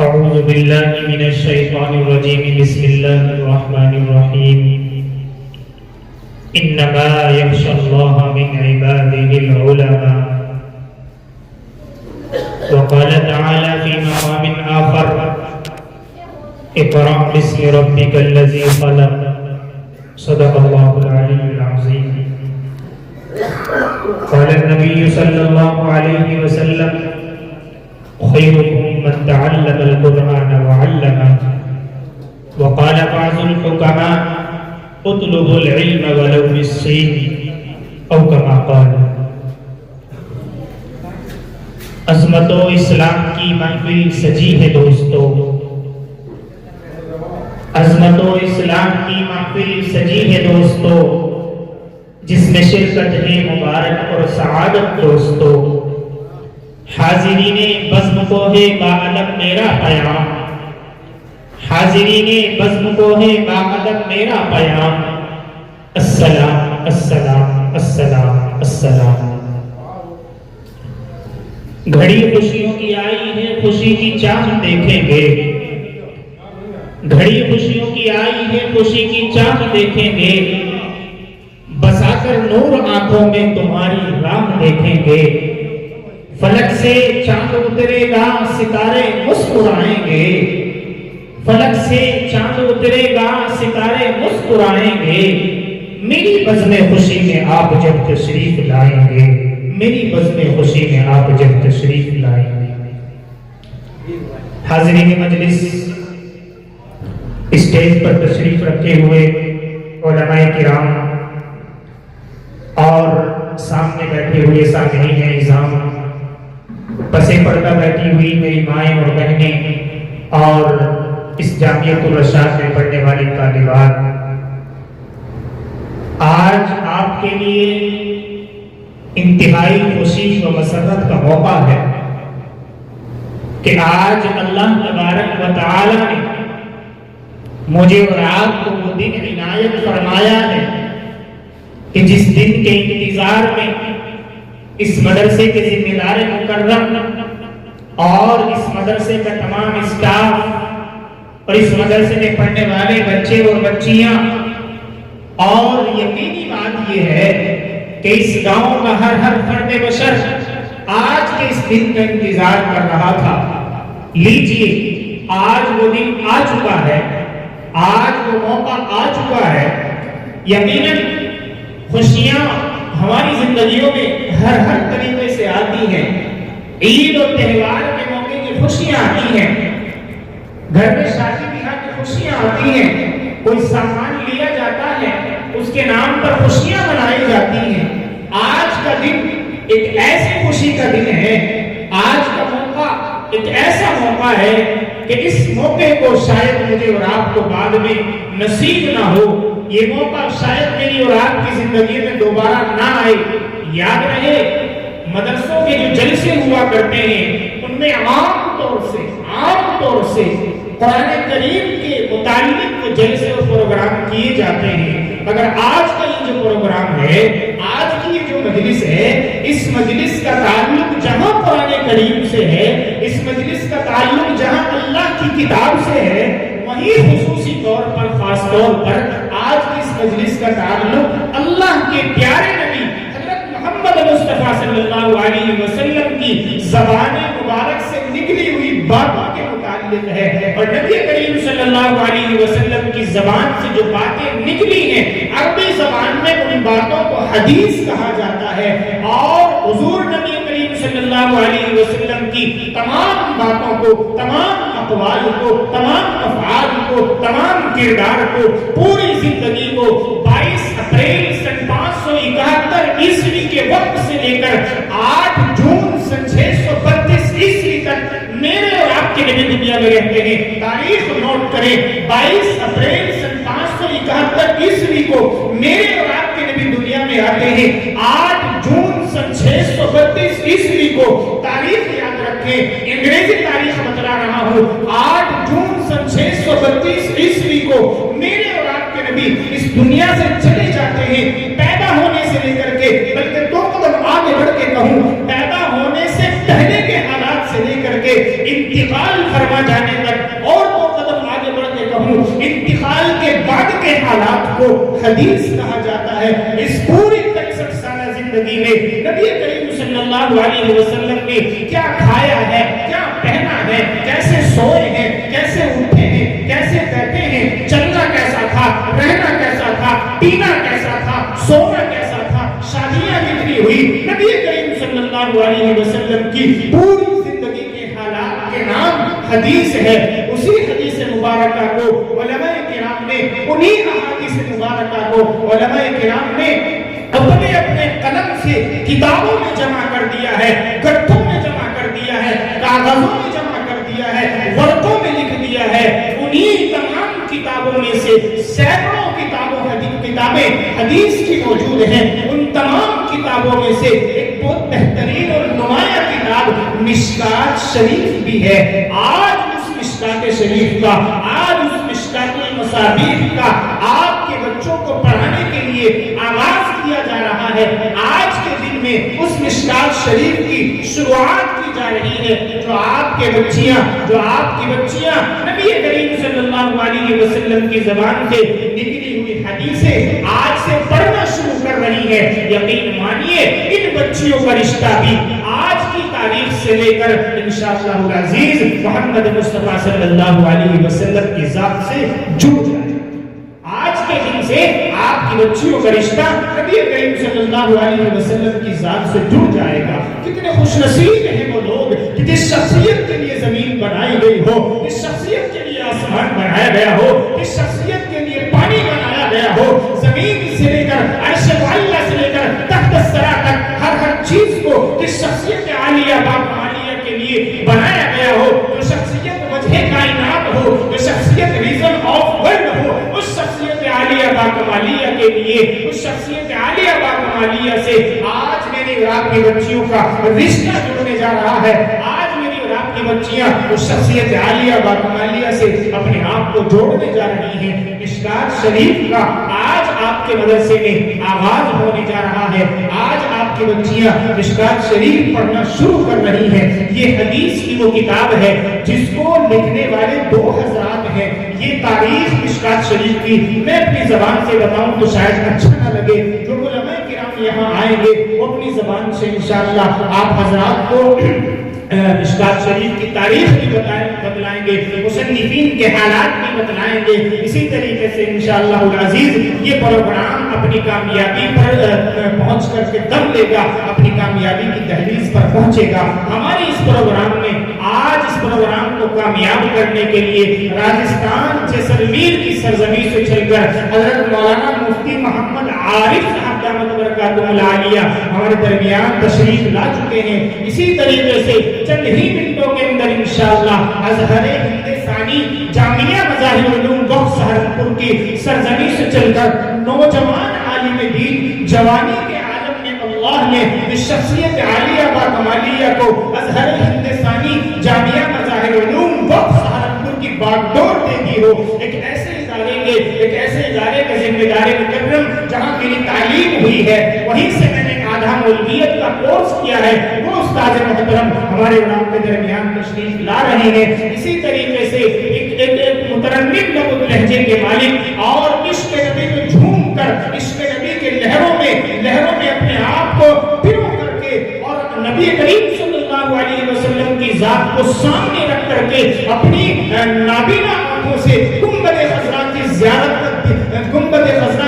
أعوذ بالله من الشيطان الرجيم بسم الله الرحمن الرحيم إنما يخشى الله من عباده العلماء وقال تعالى في مقام آخر اقرأ باسم ربك الذي خلق صدق الله العلي العظيم قال النبي صلى الله عليه وسلم خيركم من تعلم القرآن وعلمه وقال بعض الحكماء اطلبوا العلم ولو بالصين او كما قال. عظمت و اسلام کی محفل سجی ہے دوستو، عظمت و اسلام کی محفل سجی ہے دوستو، جس میں شرکت ہے مبارک اور سعادت دوستو. حاضرین بزم کو ہے باادب میرا پیام، حاضرین بزم کو ہے باادب میرا پیام. السلام السلام السلام السلام. گھڑی خوشیوں کی آئی ہے، خوشی کی چاہ دیکھیں گے. گھڑی خوشیوں کی آئی ہے، خوشی کی چاہ دیکھیں گے. بسا کر نور آنکھوں میں تمہاری راہ دیکھیں گے. فلک سے چاند اترے گا ستارے مسکرائیں گے. فلک سے چاند اترے گا ستارے مسکرائیں گے. میری بزم خوشی میں آپ جب تشریف لائیں گے، میری بزم خوشی میں آپ جب تشریف لائیں گے. حاضرین مجلس، اسٹیج پر تشریف رکھے ہوئے علماء کرام اور سامنے بیٹھے ہوئے سامعین اعظام، پسے پردہ بیٹھی ہوئی میری مائیں اور بہنیں اور اس جامعۃ الرشاد میں پڑھنے والی طالبات، آج آپ کے لیے انتہائی خوشی و مسرت کا موقع ہے کہ آج اللہ تبارک و تعالی نے مجھے اور آپ کو وہ دن عنایت فرمایا ہے کہ جس دن کے انتظار میں اس مدرسے کے ذمہ دار مکرم اور اس مدرسے کا تمام اسٹاف اور اس مدرسے میں پڑھنے والے بچے اور بچیاں، اور یقینی بات یہ ہے کہ اس گاؤں کا ہر فرد بشر آج کے اس دن کا انتظار کر رہا تھا. لیجئے، آج وہ دن آ چکا ہے، آج وہ موقع آ چکا ہے. یقیناً خوشیاں ہماری زندگیوں میں ہر طریقے سے آتی ہیں. عید اور تہوار کے موقع کی خوشیاں آتی ہیں، گھر میں شادی بیاہ کی خوشیاں آتی ہیں، کوئی سامان لیا جاتا ہے، اس کے نام پر خوشیاں منائی جاتی ہیں. آج کا دن ایک ایسی خوشی کا دن ہے، آج کا موقع ایک ایسا موقع ہے کہ اس موقع کو شاید مجھے اور آپ کو بعد میں نصیب نہ ہو. یہ موقع شاید میری اور آپ کی زندگی میں دوبارہ نہ آئے. یاد رہے، مدرسوں کے جو جلسے ہوا کرتے ہیں ان میں عام طور سے قرآن کریم کے متعلق جلسے اور پروگرام کیے جاتے ہیں. مگر آج کا یہ جو پروگرام ہے، آج کی یہ جو مجلس ہے، اس مجلس کا تعلق جہاں قرآن کریم سے ہے، اس مجلس کا تعلق جہاں اللہ کی کتاب سے ہے، وہیں خصوصی طور پر، خاص طور پر آج کی اس مجلس کا تعلق اللہ کے پیارے نبی حضرت محمد مصطفیٰ صلی اللہ علیہ وسلم کی زبان مبارک سے نکلی ہوئی باتوں کے متعلق ہے. اور نبی کریم صلی اللہ علیہ وسلم کی زبان سے جو باتیں نکلی ہیں، عربی زبان میں ان باتوں کو حدیث کہا جاتا ہے. اور حضور نبی کریم صلی اللہ علیہ وسلم کی تمام باتوں کو، تمام اقوال کو، تمام افعال کو، تمام کردار کو، پوری زندگی کو 22 اپریل سن 571 عیسوی کے وقت سے لے کر 8 جون سن 632 عیسوی تک میرے اور آپ کے نبی دنیا میں رہتے ہیں. تاریخ نوٹ کریں، 22 اپریل سن 571 عیسوی کو میرے اور آپ کے نبی دنیا میں آتے ہیں. 8 جون سن 632 عیسوی کو تاریخ یاد رکھیں، انگریزی تاریخ بتلا رہا ہوں. 8 جون سن 632 عیسوی کو میرے اور آپ کے نبی اس دنیا سے چلے جاتے ہیں. پیدا ہونے سے لے کر کے، بلکہ 2 قدم آگے بڑھ کے کہوں، پیدا ہونے سے پہلے کے حالات سے لے کر کے انتقال فرما جانے تک اور 2 قدم آگے بڑھ کے کہوں انتقال کے بعد کے حالات کو حدیث کہا جاتا ہے۔ اس پوری 63 سالہ زندگی میں نبی کریم صلی اللہ علیہ وسلم نے کیا کھایا ہے، کیا پہنا ہے، کیسے سوئے ہیں، کیسے اٹھے ہیں، کیسے بیٹھے ہیں، چلنا کیسا تھا، رہنا کیسا تھا، پینا کیسا تھا، سونا کیسا تھا، شادیاں کتنی ہوئی، نبی کریم صلی اللہ علیہ وسلم کی پوری زندگی کے حالات کے نام حدیث ہے۔ اسی حدیث مبارکہ کو علماء کرام نے، انہی احادیث مبارکہ کو علماء کرام نے اپنے اپنے قلم سے کتابوں میں جمع کر دیا ہے، گٹھوں میں جمع کر دیا ہے، کاغذوں میں جمع کر دیا ہے، ورقوں میں لکھ دیا ہے۔ انہی تمام کتابوں میں سے سینکڑوں کتابیں حدیث کی موجود ہیں۔ ان تمام کتابوں میں سے ایک بہت بہترین اور نمایاں کتاب مشکات شریف بھی ہے۔ آج اس مشکات شریف کا، آج اس مشکات المصابیح کا آپ کے بچوں کو پڑھانے کے لیے آغاز کیا جا رہا ہے۔ آج کے دن میں اس مشکات شریف کی شروعات کی جا رہی ہے۔ جو آپ کی بچیاں نبی کریم صلی اللہ علیہ وسلم کی زبان سے نکلی ہوئی حدیثیں آج سے پڑھنا شروع کر رہی ہے، یقین مانیے ان بچیوں کا رشتہ بھی آج کی تاریخ سے لے کر انشاءاللہ العزیز محمد مصطفیٰ صلی اللہ علیہ وسلم کی ذات سے جڑ جائے۔ آج کے دن سے آپ کی بچیوں کا رشتہ نبی کریم صلی اللہ علیہ وسلم کی ذات سے جڑ جائے گا۔ کتنے خوش نصیب ہیں وہ لوگ کہ جس شخصیت کے لیے زمین بنائی گئی ہو، جس شخصیت کے لیے آسمان بنایا گیا ہو، جس شخصیت کے لیے پانی بنایا گیا ہو، زمین سے لے کر عرش معلیٰ سے لے کر تحت الثری تک ہر چیز کو جس شخصیت عالیہ باقالیہ کے لیے بنایا گیا ہو، جو شخصیت وجہ کائنات ہو، جو شخصیت ریزن آف ورلڈ ہو، اس شخصیت عالیہ باقالیہ کے لیے، اس شخصیت عالیہ باقالیہ سے آج میری اور آپ کی بچیوں کا رشتہ جڑنے جا رہا ہے۔ آج میری اور آپ کی بچیاں اس شخصیت عالیہ باقالیہ سے اپنے آپ کو جوڑنے جا رہی ہیں۔ مشکات شریف کا آج آپ کے مدرسے میں آغاز ہونے جا رہا ہے۔ آج آپ کی بچیاں مشکات شریف پڑھنا شروع کر رہی ہیں۔ یہ حدیث کی وہ کتاب ہے جس کو لکھنے والے 2 حضرات ہیں۔ یہ تاریخ مشکات شریف کی میں اپنی زبان سے بتاؤں تو شاید اچھا نہ لگے۔ جو علماء کرام یہاں آئیں گے وہ اپنی زبان سے انشاءاللہ آپ حضرات کو مشکات شریف کی تاریخ بھی بتلائیں گے، مصنفین کے حالات بھی بتلائیں گے۔ اسی طریقے سے انشاءاللہ العزیز یہ پروگرام اپنی کامیابی پر پہنچ کر کے دم لے گا، اپنی کامیابی کی دہلیز پر پہنچے گا۔ ہماری اس پروگرام میں آج اس پروگرام کو کامیاب کرنے کے لیے راجستھان جیسلمیر کی سرزمین سے چل کر حضرت مولانا مفتی محمد عارف صاحب دامت برکاتہ العالیہ ہمارے درمیان تشریف لا چکے ہیں۔ اسی طریقے سے چند ہی منٹوں کے اندر انشاءاللہ ازہر ہند ثانی جامعہ مظاہر علوم وقت سہارنپور کی سرزمین سے چل کر نوجوان عالم دین جوانی کے عالم میں اللہ نے اس شخصیت عالیہ باقمالیہ کو ازہر ہند ثانی جامعہ مظاہر علوم وقت سہارنپور کی باغ ڈور دے دی ہو۔ ایک ایسے ادارے کا ذمہ دار مکرم جہاں میری تعلیم ہوئی ہے، وہیں سے میں نے آدھا مولویت کا کورس کیا ہے، وہ استاد محترم ہمارے نام کے درمیان تشریف لا رہے ہیں۔ اسی طریقے سے ایک مترنم لب لہجے کے مالک اور عشق نبی میں جھوم کر عشق نبی کے لہروں میں اپنے آپ کو پرو کر کے اور نبی کریم صلی اللہ علیہ وسلم کی ذات کو سامنے رکھ کر کے اپنی نابینا آنکھوں سے گنبد خضرا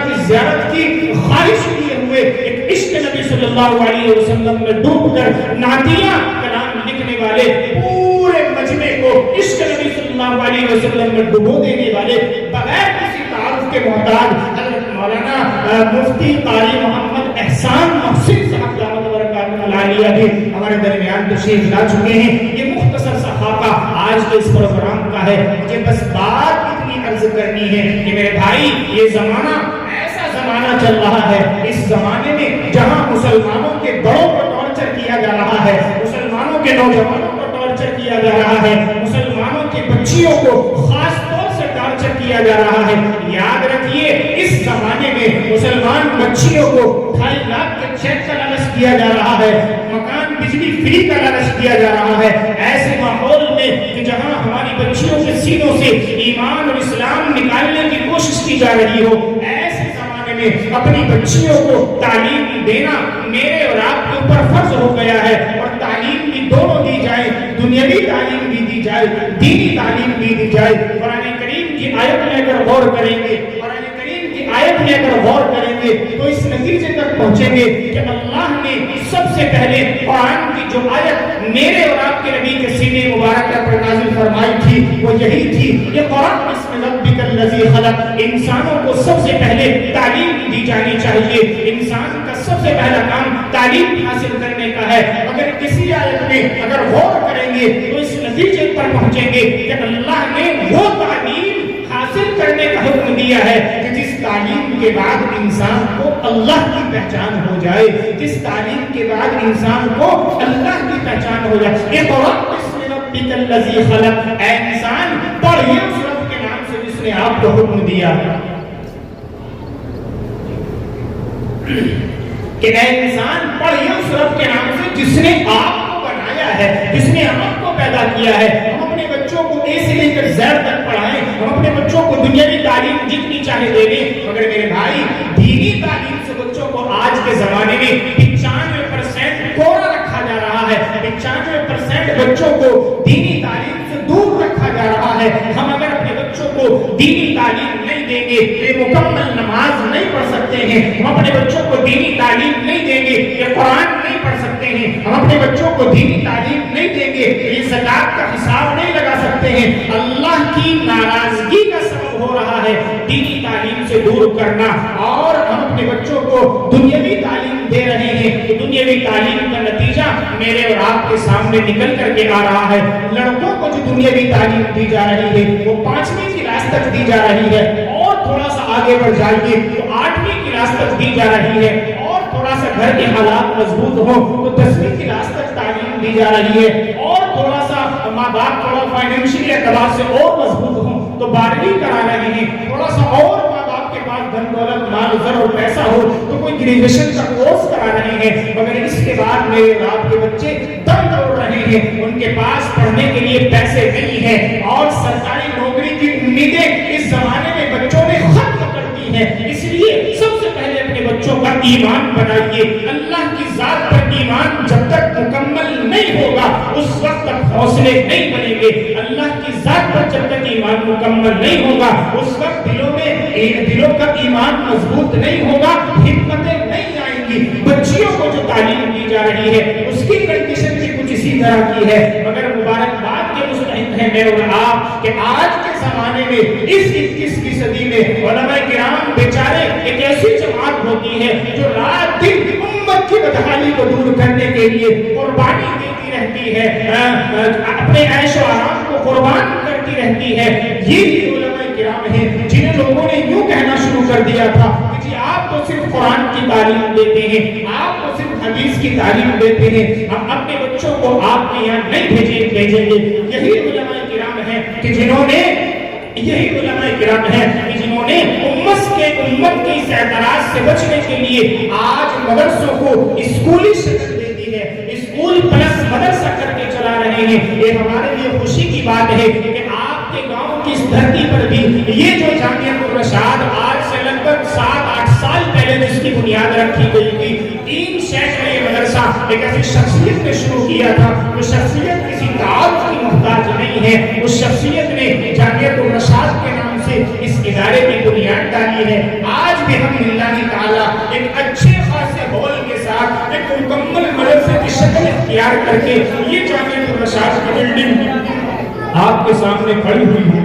کی زیارت کی خواہش لیے ہوئے ایک عشق نبی صلی اللہ علیہ وسلم میں ڈوب کر نعتیہ کلام لکھنے والے پورے مجمع کو عشق نبی صلی اللہ علیہ وسلم میں ڈبو دینے والے بغیر کسی تعارف کے محتاج حضرت مولانا مفتی قاری محمد احسان محسن صاحب دامت برکاتہ العالیہ بھی ہمارے درمیان تشریف لا چکے ہیں۔ یہ مختصر سا خاکہ آج کے اس پروگرام کا ہے۔ مجھے بس بات اتنی عرض کرنی ہے کہ میرے بھائی یہ زمانہ زمانہ چل رہا ہے، اس زمانے میں جہاں مسلمانوں کے بڑوں کو ٹارچر کیا جا رہا ہے، مسلمانوں کے نوجوانوں کو ٹارچر کیا جا رہا ہے، مسلمانوں کی بچیوں کو خاص طور سے ٹارچر کیا جا رہا ہے، یاد رکھیے اس زمانے میں مسلمان بچیوں کو 2.5 لاکھ کے چیک کا لالچ دیا جا رہا ہے، مکان بجلی فری کا لالچ دیا جا رہا ہے۔ ایسے ماحول سینوں سے ایمان اور اسلام نکالنے کی کوشش کی جا رہی ہو، ایسے زمانے میں اپنی بچیوں کو تعلیم دینا میرے اور آپ کے اوپر فرض ہو گیا ہے، اور تعلیم بھی دونوں دی جائے، دنیاوی تعلیم بھی دی جائے، دینی تعلیم بھی دی جائے۔ قرآن کریم کی آیت میں اگر غور کریں گے، قرآن کریم کی آیت میں اگر غور کریں گے تو اس نتیجے تک پہنچیں گے کہ اللہ نے سب سے پہلے قرآن کی جو آیت میرے اور آپ کے نبی کے سینے مبارک پر نازل فرمائی تھی وہ یہی تھی کہ قرآن بسم ربک الذی خلق، انسانوں کو سب سے پہلے تعلیم دی جانی چاہیے، انسان کا سب سے پہلا کام تعلیم حاصل کرنے کا ہے۔ اگر کسی آیت میں اگر غور کریں گے تو اس نتیجے پر پہنچیں گے کہ اللہ نے وہ تعلیم حاصل کرنے کا حکم دیا ہے کہ جس تعلیم کے بعد انسان کو اللہ کی پہچان ہو جائے، جس تعلیم کے بعد انسان کو اللہ کی پہچان ہو جائے۔ اقرأ بسم ربک الذی خلق، اے انسان پڑھیے اس رب کے نام سے جس نے آپ کو حکم دیا کہ اے انسان پڑھیے اس رب کے نام سے جس نے آپ کو بنایا ہے، جس نے آپ کو پیدا کیا ہے۔ ہم اپنے بچوں کو اے سے لے کر زیڈ تک پڑھائیں، ہم اپنے بچوں کو دنیاوی تعلیم جتنی چاہے دے دیں، مگر میرے بھائی دینی تعلیم سے بچوں کو آج کے زمانے میں 95% کوڑا رکھا جا رہا ہے، 95% بچوں کو دینی تعلیم سے دور رکھا جا رہا ہے۔ ہم اگر اپنے بچوں کو دینی تعلیم نہیں دیں گے، یہ مکمل نماز نہیں پڑھ سکتے ہیں، ہم اپنے بچوں کو دینی تعلیم نہیں دیں گے، یہ قرآن نہیں پڑھ سکتے ہیں، ہم اپنے بچوں کو دینی تعلیم نہیں دیں گے، یہ زکات کا حساب نہیں لگا سکتے ہیں، اللہ کی ناراضگی کا سبب ہو رہا ہے دینی تعلیم سے دور کرنا۔ اور ہم اپنے بچوں کو دنیاوی تعلیم دے رہے ہیں، دنیاوی تعلیم کا نتیجہ میرے اور آپ کے سامنے نکل کر کے آ رہا ہے۔ لڑکوں کو جو دنیاوی تعلیم دی جا رہی ہے وہ 5ویں کلاس تک دی جا رہی ہے، اور تھوڑا سا آگے بڑھ جائیے تو 8ویں کلاس تک دی جا رہی ہے، اور تھوڑا سا گھر کے حالات مضبوط ہوں تو 10ویں کلاس تک تعلیم دی جا رہی ہے، اور تھوڑا سا ماں باپ تھوڑا فائنینشلی اعتبار سے اور مضبوط ہوں تو 12ویں کرا رہے ہیں، تھوڑا سا اور ماں باپ کے پاس دھن دولت مال زر اور پیسہ ہو تو کوئی گریجویشن کا کورس کرا رہے ہیں، مگر اس کے بعد میرے باپ کے بچے دم توڑ رہے ہیں، ان کے پاس پڑھنے کے لیے پیسے نہیں ہیں، اور سرکاری نوکری کی امیدیں اس زمانے میں بچوں نے ختم کر دی ہیں۔ اس لیے سب سے پہلے اپنے بچوں کا ایمان بنائیے، اللہ کی ذات پر ایمان جب تک مکمل نہیں ہوگا اس وقت تک حوصلے نہیں بنیں گے، اللہ کی ذات پر جب تک ایمان مکمل نہیں ہوگا اس وقت دلوں کا ایمان مضبوط نہیں ہوگا، ہمتیں نہیں آئیں گی۔ بچیوں کو جو تعلیم دی جا رہی ہے اس کی کنڈیشن بھی کچھ اسی طرح کی ہے، مگر مبارکباد کے مستحق ہیں میں اور آپ کہ آج کے زمانے میں اس 21ویں صدی میں علماء کرام بیچارے ایک ایسی جماعت ہوتی ہے جو رات دن امت کی بدحالی کو دور کرنے کے لیے قربانی دیتی رہتی ہے، اپنے عیش و آرام کو قربان کرتی رہتی ہے۔ یہ علماء کرام ہیں جنہیں لوگوں نے یوں کہنا شروع کر دیا تھا کہ جی آپ تو صرف قرآن کی تعلیم دیتے ہیں، آپ تو صرف حدیث کی تعلیم دیتے ہیں، ہم اپنے بچوں کو آپ کے یہاں نہیں بھیجیں گے۔ یہی علماء کرام ہیں کہ جنہوں نے امت کے اس اعتراض سے بچنے کے لیے آج مدرسوں کو اسکولی شکل دے دی ہے، اسکول پلس مدرسہ کر کے چلا رہے ہیں۔ یہ ہمارے لیے خوشی کی بات ہے کہ آپ کے گاؤں کی اس دھرتی پر بھی یہ جو جامعہ الرشاد آج سے لگ بھگ 7-8 سال پہلے جس کی بنیاد رکھی گئی تھی، 3 شہر میں یہ مدرسہ ایک ایسی شخصیت نے شروع کیا تھا، وہ شخصیت کسی تعارف کی محتاج نہیں ہے، اس شخصیت نے جامعہ الرشاد کے نام سے اس ادارے کی بنیاد ڈالی ہے۔ آج بھی ہم اللہ تعالیٰ ایک اچھے خاصے ہال کے ساتھ ایک مکمل مدرسے کی شکل اختیار کر کے یہ جامعہ الرشاد کی بلڈنگ آپ کے سامنے کھڑی ہوئی ہے۔